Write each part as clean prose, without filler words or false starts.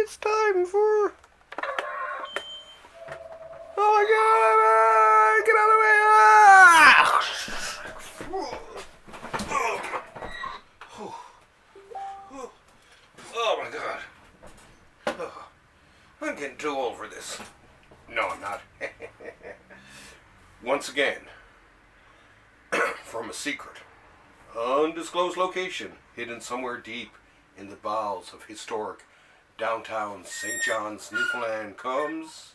it's time for... Oh my god! Get out of the way! Oh my god. Oh, I'm getting too old for this. No, I'm not. Once again, from a secret, undisclosed location, hidden somewhere deep in the bowels of historic downtown St. John's, Newfoundland, comes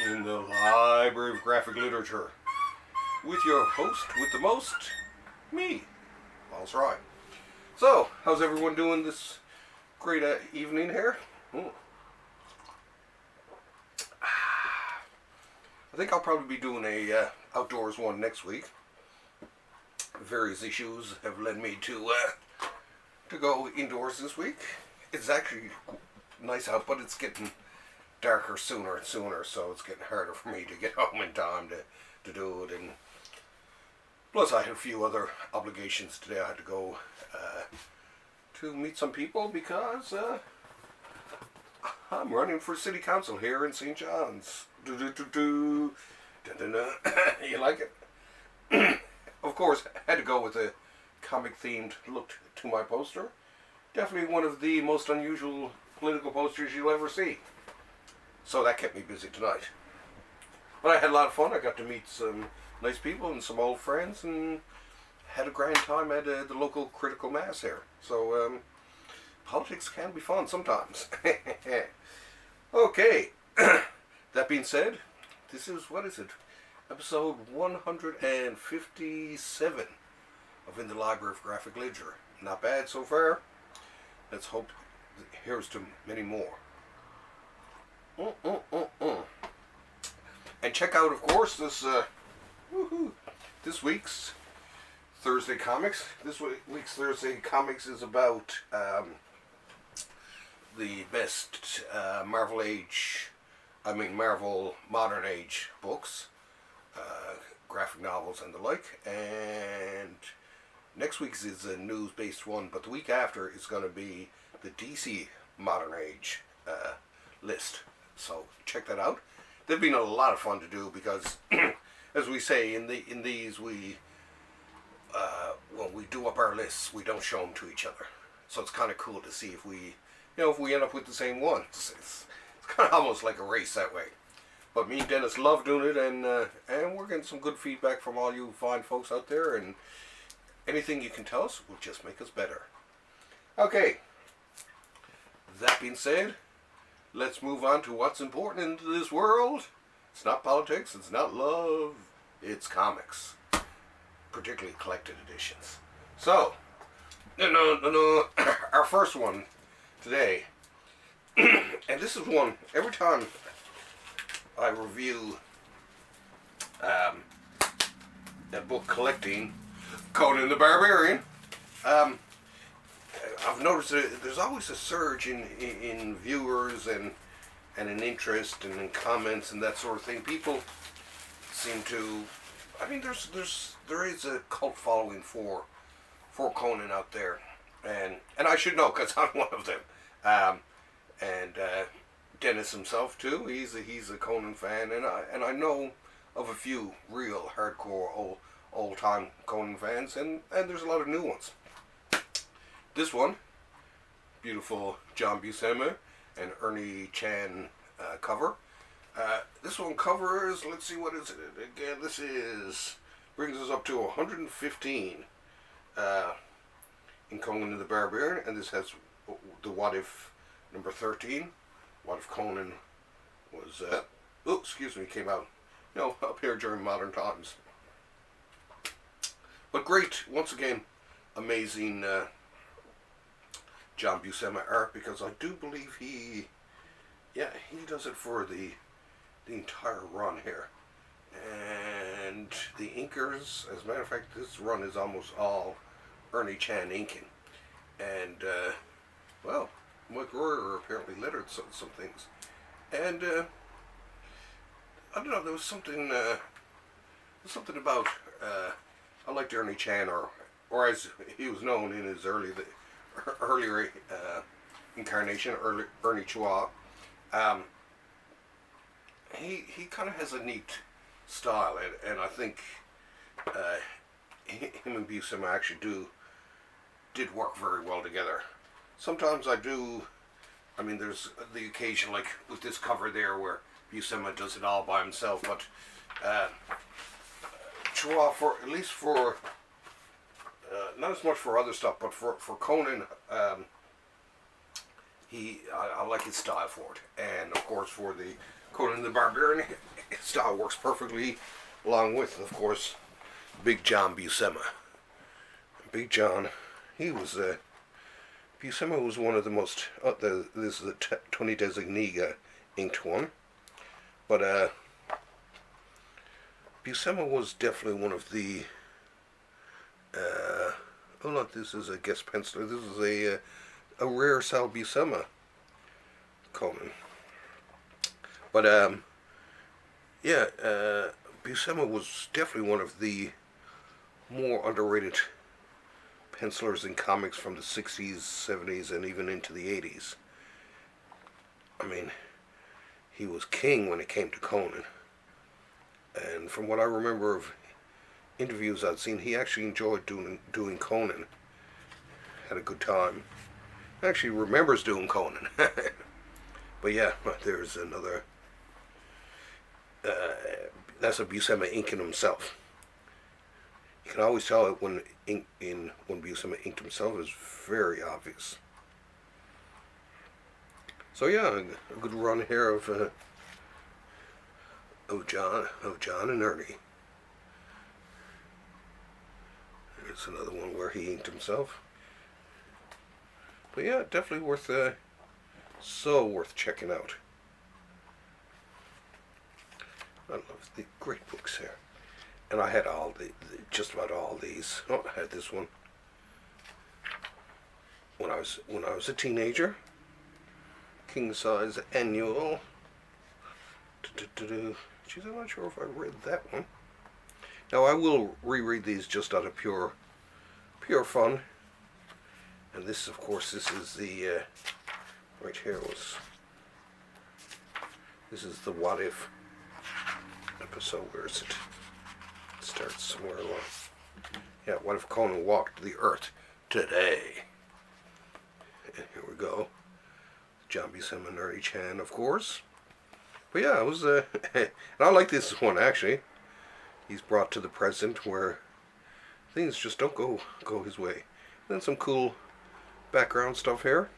in the Library of Graphic Literature with your host with the most, me. That's right. So, how's everyone doing this great evening here? I think I'll probably be doing a outdoors one next week. Various issues have led me to go indoors this week. It's actually nice out, but it's getting darker sooner and sooner, so it's getting harder for me to get home in time to do it. And plus, I had a few other obligations today. I had to go to meet some people because I'm running for city council here in St. John's. You like it? Of course, I had to go with a comic-themed look to my poster. Definitely one of the most unusual political posters you'll ever see. So that kept me busy tonight. But I had a lot of fun. I got to meet some nice people and some old friends and had a grand time at the local critical mass here. So politics can be fun sometimes. Okay. That being said, this is, what is it? Episode 157 of In the Library of Graphic Literature. Not bad so far. Let's hope here's to many more. And check out, of course, this week's Thursday Comics. This week's Thursday Comics is about the best Marvel Modern Age books, graphic novels and the like. And next week's is a news-based one, but the week after is going to be the DC Modern Age list. So check that out. They've been a lot of fun to do because, as we say in these, we when we do up our lists, we don't show them to each other. So it's kind of cool to see if we end up with the same one. It's kind of almost like a race that way. But me and Dennis love doing it, and we're getting some good feedback from all you fine folks out there, and anything you can tell us will just make us better. Okay, that being said, let's move on to what's important into this world. It's not politics, it's not love, it's comics. Particularly collected editions. So, our first one today, and this is one, every time I review a book collecting Conan the Barbarian, I've noticed that there's always a surge in viewers and an interest and in comments and that sort of thing. People seem to, there is a cult following for Conan out there, and I should know because I'm one of them. And Dennis himself too. He's a Conan fan, and I know of a few real hardcore old time Conan fans, and there's a lot of new ones. This one, beautiful John Buscema and Ernie Chan cover. This one covers, let's see, what is it again? This brings us up to 115 in Conan the Barbarian, and this has the What If number 13. What if Conan was, came out, up here during modern times. But great, once again, amazing John Buscema art, because I do believe he does it for the entire run here. And the inkers, as a matter of fact, this run is almost all Ernie Chan inking. And, Mike Royer apparently lettered some things. And, I don't know, there was something about, I liked Ernie Chan, or as he was known in his earlier incarnation, Ernie. He kind of has a neat style, and I think him and Buscema actually did work very well together. Sometimes I do. I mean, there's the occasion, like with this cover there, where Buscema does it all by himself, but Chua, for at least for not as much for other stuff, but for Conan, I like his style for it, and of course for the Conan the Barbarian, his style works perfectly, along with, of course, Big John Buscema. Big John, he was Buscema was one of the most. This is the 20 Designee inked one, but Buscema was definitely one of the. Oh look, this is a guest penciler. This is a rare Sal Buscema Conan. But yeah, Buscema was definitely one of the more underrated pencilers in comics from the 60s, 70s, and even into the 80s. I mean, he was king when it came to Conan. And from what I remember of interviews I'd seen, he actually enjoyed doing Conan. Had a good time. Actually remembers doing Conan. But yeah, there's another. That's a Buscema inking himself. You can always tell it when Buscema inked himself. Is very obvious. So yeah, a good run here of John and Ernie. There's another one where he inked himself. But yeah, definitely worth so worth checking out. I love the great books here. And I had just about all these. Oh, I had this one when I was a teenager. King size annual. Geez, I'm not sure if I read that one. Now I will reread these just out of pure fun. And this, of course, this is the right here was. This is the What If episode. Where is it? It starts somewhere along. Yeah, what if Conan walked the earth today? And here we go. John Buscema and Ernie Chan, of course. But yeah, it was and I like this one actually. He's brought to the present where things just don't go his way. And then some cool background stuff here.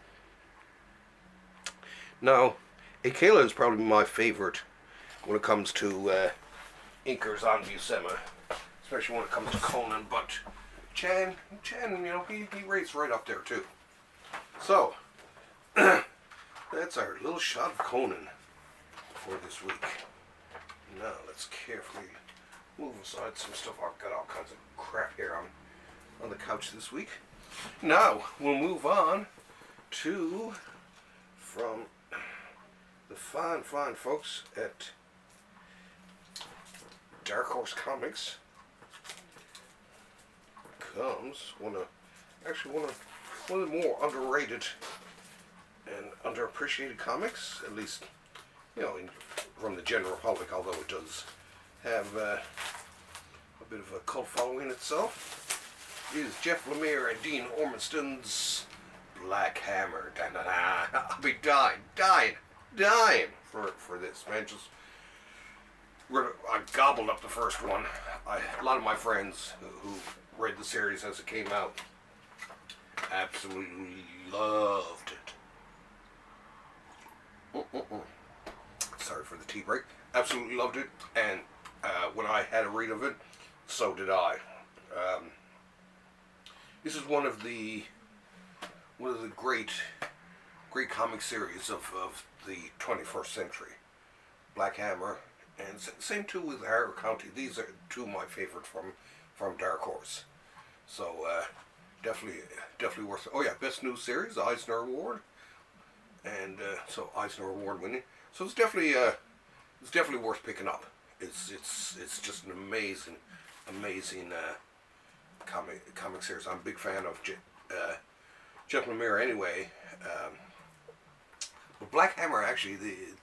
Now, Akela is probably my favorite when it comes to inkers on Buscema, especially when it comes to Conan. But Chan, you know, he rates right up there too. So that's our little shot of Conan for this week. Now let's carefully move aside some stuff. I've got all kinds of crap here on the couch this week. Now we'll move on to from the fine folks at Dark Horse Comics comes one of the more underrated and underappreciated comics, at least, you know, from the general public, although it does have a bit of a cult following itself, is Jeff Lemire and Dean Ormiston's Black Hammer. I'll be dying for this, man. I gobbled up the first one. A lot of my friends who read the series as it came out absolutely loved it. Sorry for the tea break. Absolutely loved it, and when I had a read of it, so did I. This is one of the great comic series of the 21st century. Black Hammer, and same too with Harrow County. These are two of my favorite from Dark Horse. So definitely worth. Oh yeah, best new series, Eisner Award, and so Eisner Award winning. So it's definitely worth picking up. It's just an amazing comic series. I'm a big fan of Jeff Lemire anyway. But Black Hammer actually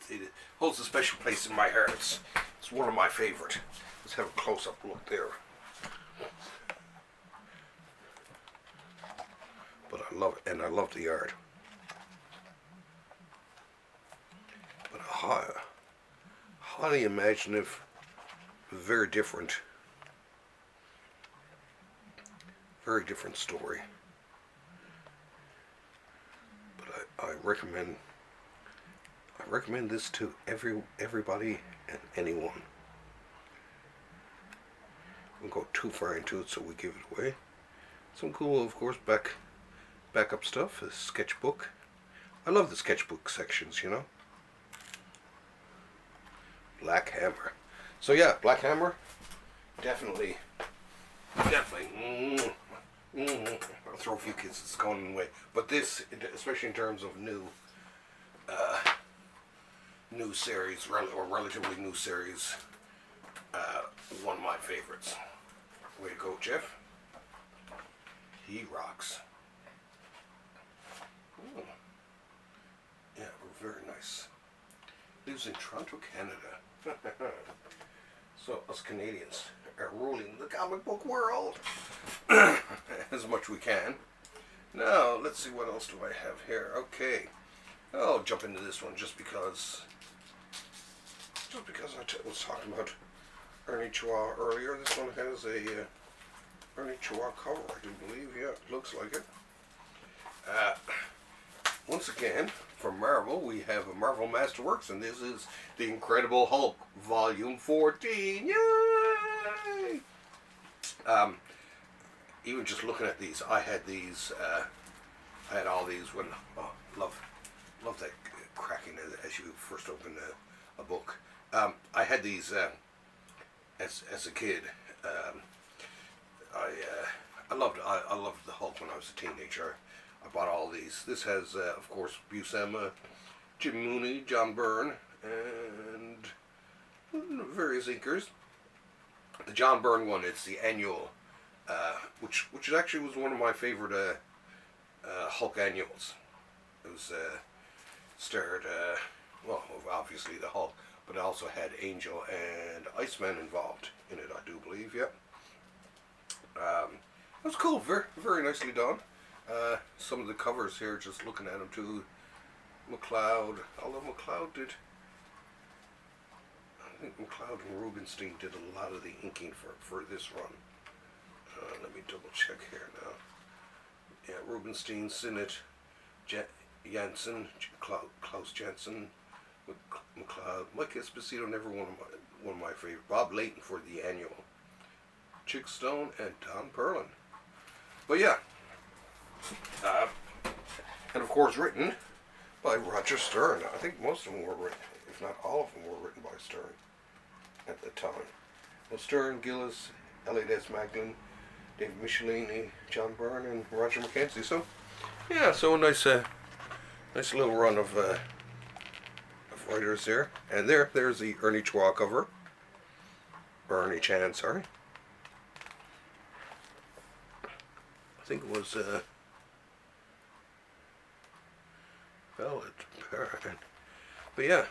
it holds a special place in my heart. It's one of my favorite. Let's have a close-up look there. But I love it, and I love the art. But highly imaginative, very different story. But I recommend this to everybody and anyone. We won't go too far into it, so we give it away. Some cool, of course, backup stuff. A sketchbook. I love the sketchbook sections, you know. Black Hammer. So yeah, Black Hammer, definitely. I'll throw a few kisses going away. But this, especially in terms of new series, or relatively new series, one of my favorites. Way to go, Jeff. He rocks. Ooh. Yeah, very nice. Lives in Toronto, Canada. So us Canadians are ruling the comic book world as much we can. Now let's see, what else do I have here? Okay, I'll jump into this one just because I was talking about Ernie Chua earlier. This one has a Ernie Chua cover, I do believe. Yeah, it looks like it. Once again, from Marvel, we have a Marvel Masterworks, and this is The Incredible Hulk, Volume 14. Yay! Even just looking at these, I had all these when, love that cracking as you first open a book. I had these as a kid. I loved the Hulk when I was a teenager. I bought all these. This has, of course, Buscema, Jim Mooney, John Byrne, and various inkers. The John Byrne one, it's the annual, which actually was one of my favorite Hulk annuals. It was starred, well, obviously the Hulk, but it also had Angel and Iceman involved in it, I do believe. Yeah. It was cool. Very, very nicely done. Some of the covers here, just looking at them too. McLeod, although McLeod did, I think McLeod and Rubenstein did a lot of the inking for this run. Let me double check here now. Yeah, Rubenstein, Sinnott, Jansen, Klaus Jansen, McLeod, Mike Esposito, never one of my favorite. Bob Layton for the annual. Chick Stone and Don Perlin. But yeah. And of course written by Roger Stern. I think most of them were written, if not all of them were written by Stern at the time. Well, Stern, Gillis, Elliot S. Macklin, David Michelini, John Byrne, and Roger McKenzie. So, yeah, so a nice little run of writers there. And there's the Ernie Chua cover. Or Ernie Chan, sorry. I think it was Byrne. But yeah,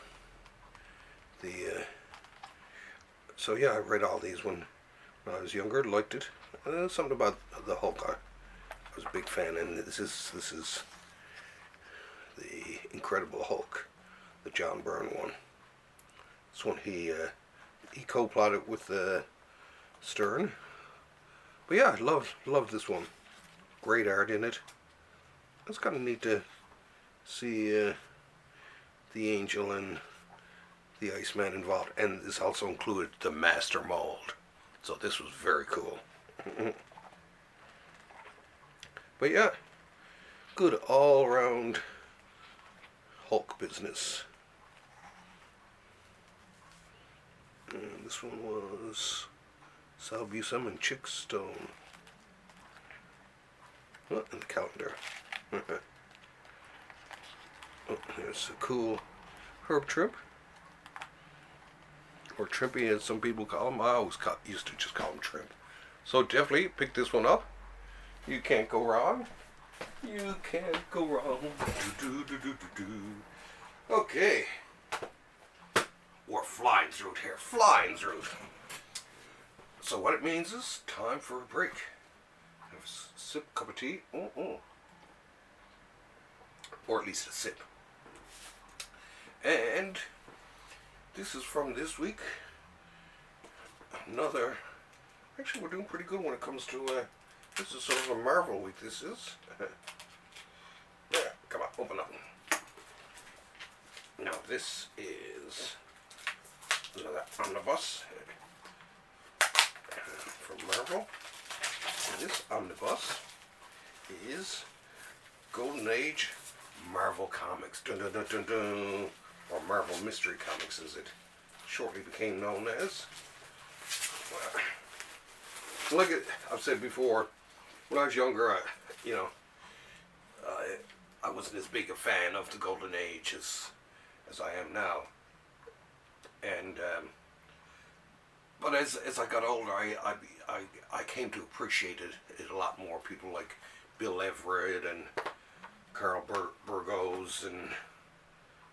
so yeah, I read all these when I was younger, liked it. Something about the Hulk I was a big fan, and this is the Incredible Hulk, the John Byrne one. This one he co-plotted with Stern. But yeah, I love this one. Great art in it. It's kind of neat to see the Angel and the Iceman involved, and this also included the Master Mold. So this was very cool. But yeah, good all-round Hulk business. And this one was Sal Buscema and Chick Stone. Oh, and the calendar. Oh, there's a cool Herb Trimp. Or Trimpy, as some people call him. I always used to just call him Trimp. So definitely pick this one up. You can't go wrong. You can't go wrong. Okay. We're flying through it here. Flying through it. So what it means is time for a break. Have a sip, cup of tea. Or at least a sip. And this is from this week. Another... Actually, we're doing pretty good when it comes to... this is sort of a Marvel week, this is. Yeah, come on, open up. Now, this is another Omnibus from Marvel. And this Omnibus is Golden Age Marvel Comics. Dun, dun, dun, dun, dun. Or Marvel Mystery Comics, as it shortly became known as. Like I've said before, when I was younger, I wasn't as big a fan of the Golden Age as I am now. And but as I got older, I came to appreciate it a lot more. People like Bill Everett and Carl Burgos, and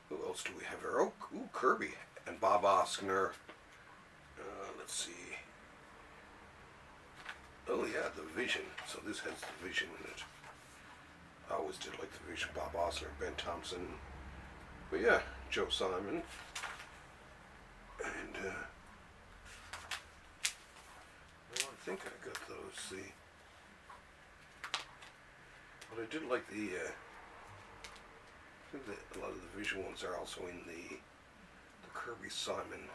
who else do we have here? Oh, Kirby and Bob Oskner. Let's see. Oh yeah, the Vision. So this has the Vision in it. I always did like the Vision. Bob Oskner, Ben Thompson. But yeah, Joe Simon. And well, I think I got those. See, but I did like the. I think that a lot of the Vision ones are also in the Kirby Simon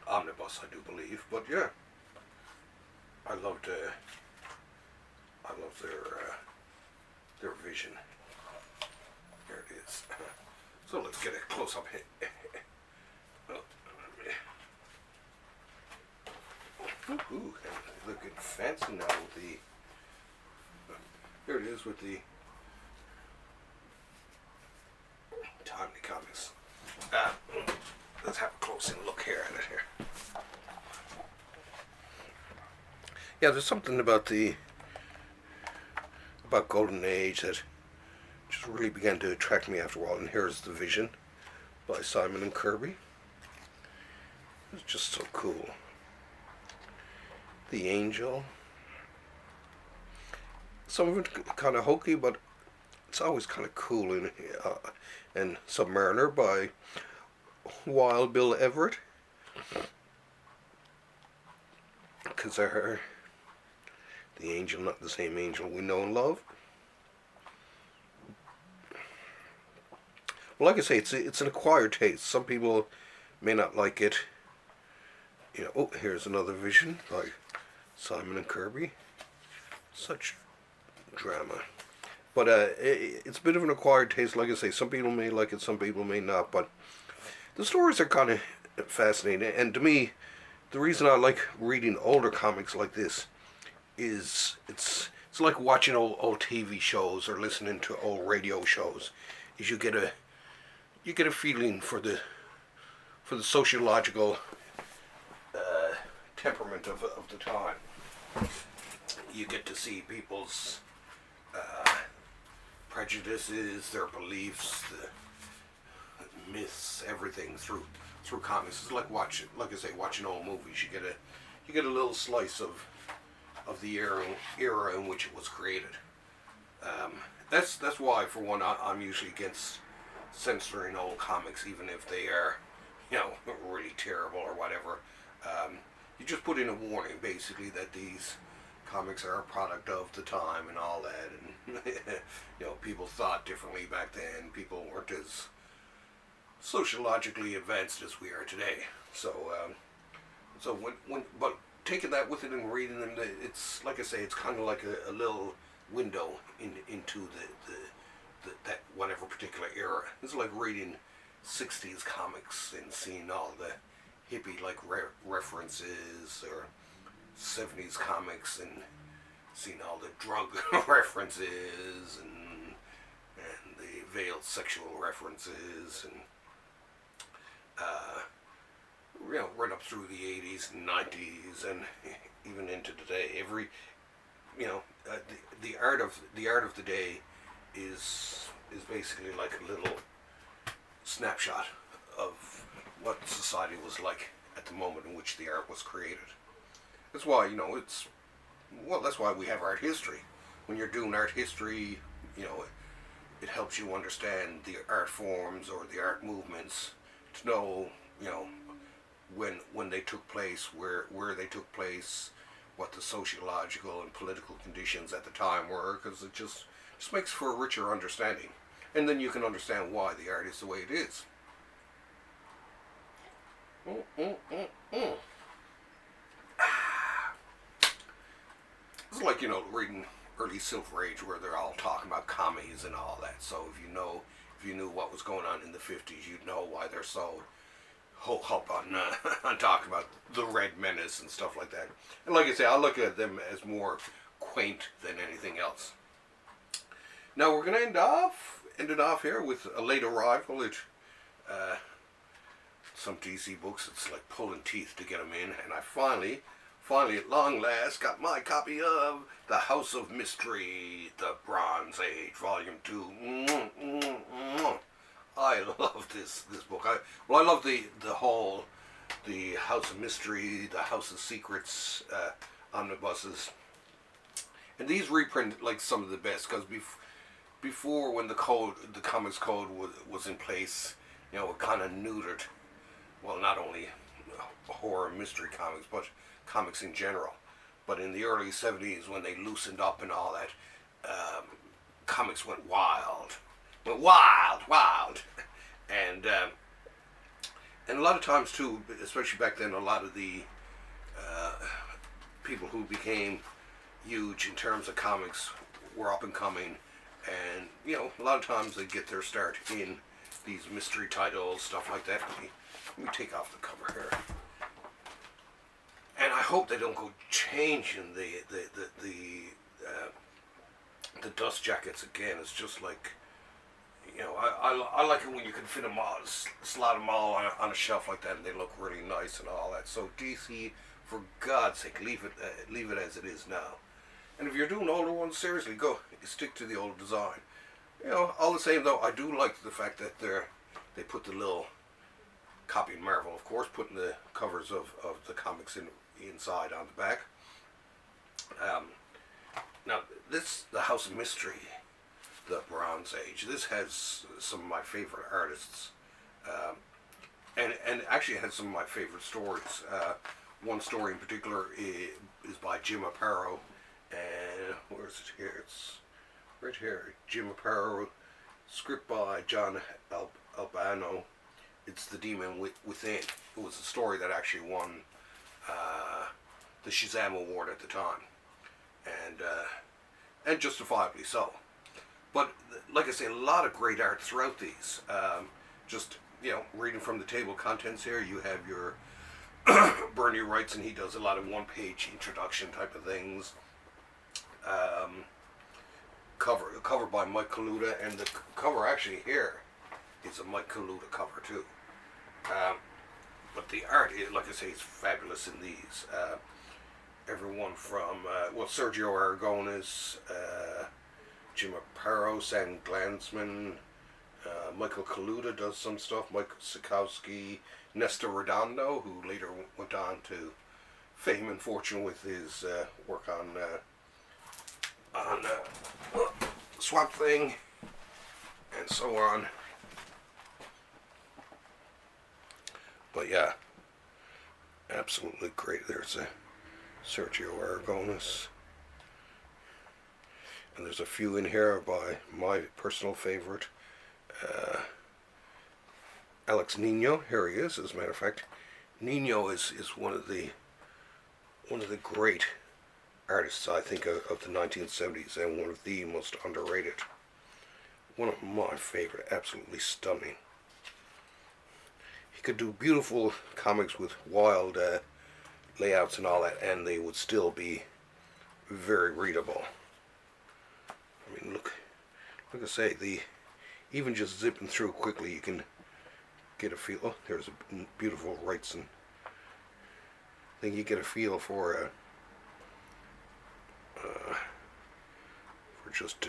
Omnibus, I do believe. But yeah, I loved their Vision. There it is. So let's get a close up hit. Ooh, looking fancy now with the. Here it is with the Timely Comics. Let's have a close look here at it here. Yeah, there's something about Golden Age that just really began to attract me after a while. And here's the Vision by Simon and Kirby. It's just so cool. The Angel. Some of it kind of hokey, but it's always kind of cool. And Submariner by Wild Bill Everett. Kazar. The Angel, not the same Angel we know and love. Well, like I say, it's an acquired taste. Some people may not like it. Oh, here's another Vision by Simon and Kirby. Such drama. But it's a bit of an acquired taste. Like I say, some people may like it, some people may not. But the stories are kind of fascinating. And to me, the reason I like reading older comics like this is it's like watching old TV shows or listening to old radio shows. Is you get a feeling for the sociological temperament of the time. You get to see people's prejudices, their beliefs, the myths, everything through comics. It's like watching old movies. You get a little slice of the era in which it was created. That's why, for one, I'm usually against censoring old comics, even if they are, really terrible or whatever. You just put in a warning, basically, that these comics are a product of the time and all that, and people thought differently back then. People weren't as sociologically advanced as we are today. So but taking that with it and reading them, it's like I say, it's kind of like a little window into that whatever particular era. It's like reading 60s comics and seeing all the hippie like references, or 70s comics and seeing all the drug references and the veiled sexual references, and right up through the 80s and 90s and even into today. The art of the day is basically like a little snapshot of what society was like at the moment in which the art was created. That's why, that's why we have art history. When you're doing art history, it helps you understand the art forms or the art movements, to know, when they took place, where they took place, what the sociological and political conditions at the time were, because it just makes for a richer understanding. And then you can understand why the art is the way it is. It's like, reading early Silver Age where they're all talking about commies and all that. So if you knew what was going on in the 50s, you'd know why they're so hop on on talking about the Red Menace and stuff like that. And like I say, I look at them as more quaint than anything else. Now we're going to end it off here with a late arrival at some DC books. It's like pulling teeth to get them in, and I finally at long last got my copy of The House of Mystery, The Bronze Age, Volume 2. I love this book. I love the House of Mystery, the House of Secrets omnibuses, and these reprint like some of the best, because before, when the comics code was in place, it kind of neutered, well, not only horror mystery comics, but comics in general. But in the early 70s, when they loosened up and all that, comics went wild. And a lot of times too, especially back then, a lot of the people who became huge in terms of comics were up and coming, and a lot of times they get their start in these mystery titles, stuff like that. Let me take off the cover here, and I hope they don't go changing the dust jackets again. It's just like, I like it when you can fit them all, slot them all on a shelf like that, and they look really nice and all that. So DC, for God's sake, leave it as it is now. And if you're doing older ones, seriously, go stick to the old design. All the same though, I do like the fact that they put the little, copying Marvel, of course, putting the covers of the comics inside on the back. Now the House of Mystery, The Bronze Age. This has some of my favorite artists, and actually has some of my favorite stories. One story in particular is by Jim Aparo, and where is it here? It's right here. Jim Aparo, script by John Albano. It's The Demon Within. It was a story that actually won the Shazam Award at the time, and justifiably so. But like I say, a lot of great art throughout these. Just, reading from the table of contents here, you have your Byrne writes, and he does a lot of one-page introduction type of things. Cover by Mike Kaluta, and the cover actually here is a Mike Kaluta cover too. But the art, like I say, is fabulous in these. Everyone from Sergio Aragones, Jim Aparo, Sam Glanzman, Michael Kaluta does some stuff, Mike Sikowski, Nestor Redondo, who later went on to fame and fortune with his work on Swamp Thing, and so on. But yeah, absolutely great. There's a Sergio Aragones. And there's a few in here by my personal favorite, Alex Nino. Here he is, as a matter of fact. Nino is one of the great artists, I think, of the 1970s, and one of the most underrated. One of my favorite, absolutely stunning. He could do beautiful comics with wild layouts and all that, and they would still be very readable. I mean, look, like I say, even just zipping through quickly, you can get a feel. Oh, there's a beautiful Wrightson. I think you get a feel for just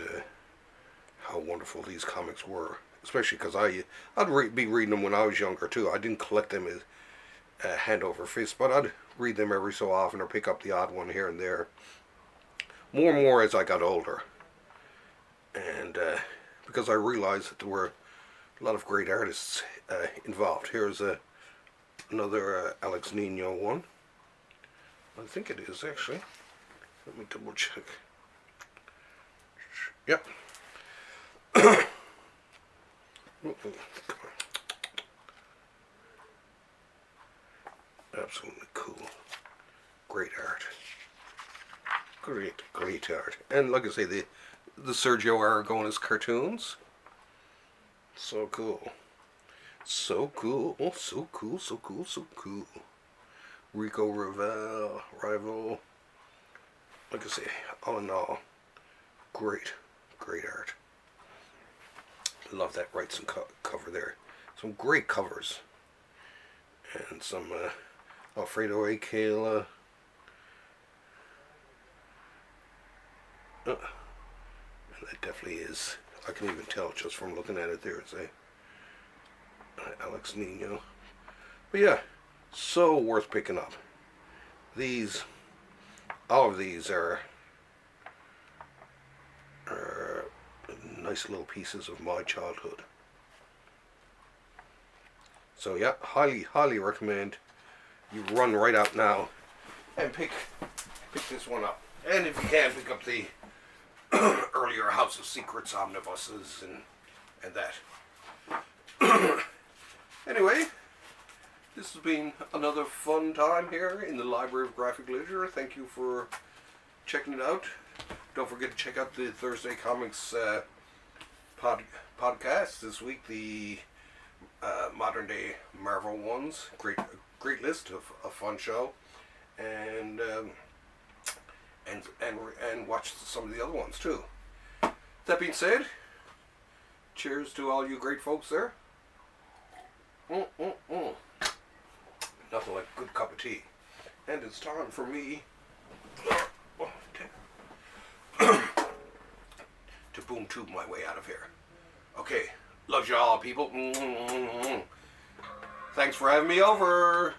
how wonderful these comics were. Especially because I'd be reading them when I was younger too. I didn't collect them as hand over fist, but I'd read them every so often or pick up the odd one here and there. More and more as I got older. And because I realized that there were a lot of great artists involved. Here's another Alex Nino one. I think it is actually. Let me double check. Yep. Absolutely cool. Great art. Great art. And like I say, the Sergio Aragonés cartoons. So cool. So cool. So cool. Rico Rival. Like I say, all in all, great art. Love that Wrightson cover there. Some great covers. And some Alfredo A. Kayla. And that definitely is, I can even tell just from looking at it there, it's a Alex Nino. But yeah, so worth picking up. All of these are nice little pieces of my childhood. So yeah, highly recommend you run right out now and pick this one up. And if you can, pick up the earlier House of Secrets omnibuses and that. Anyway, this has been another fun time here in the Library of Graphic Literature. Thank you for checking it out. Don't forget to check out the Thursday Comics podcast this week. The modern day Marvel ones. Great list of a fun show, and watch some of the other ones too. That being said, cheers to all you great folks there. Nothing like a good cup of tea. And it's time for me to boom tube my way out of here. Okay, love you all, people. Thanks for having me over.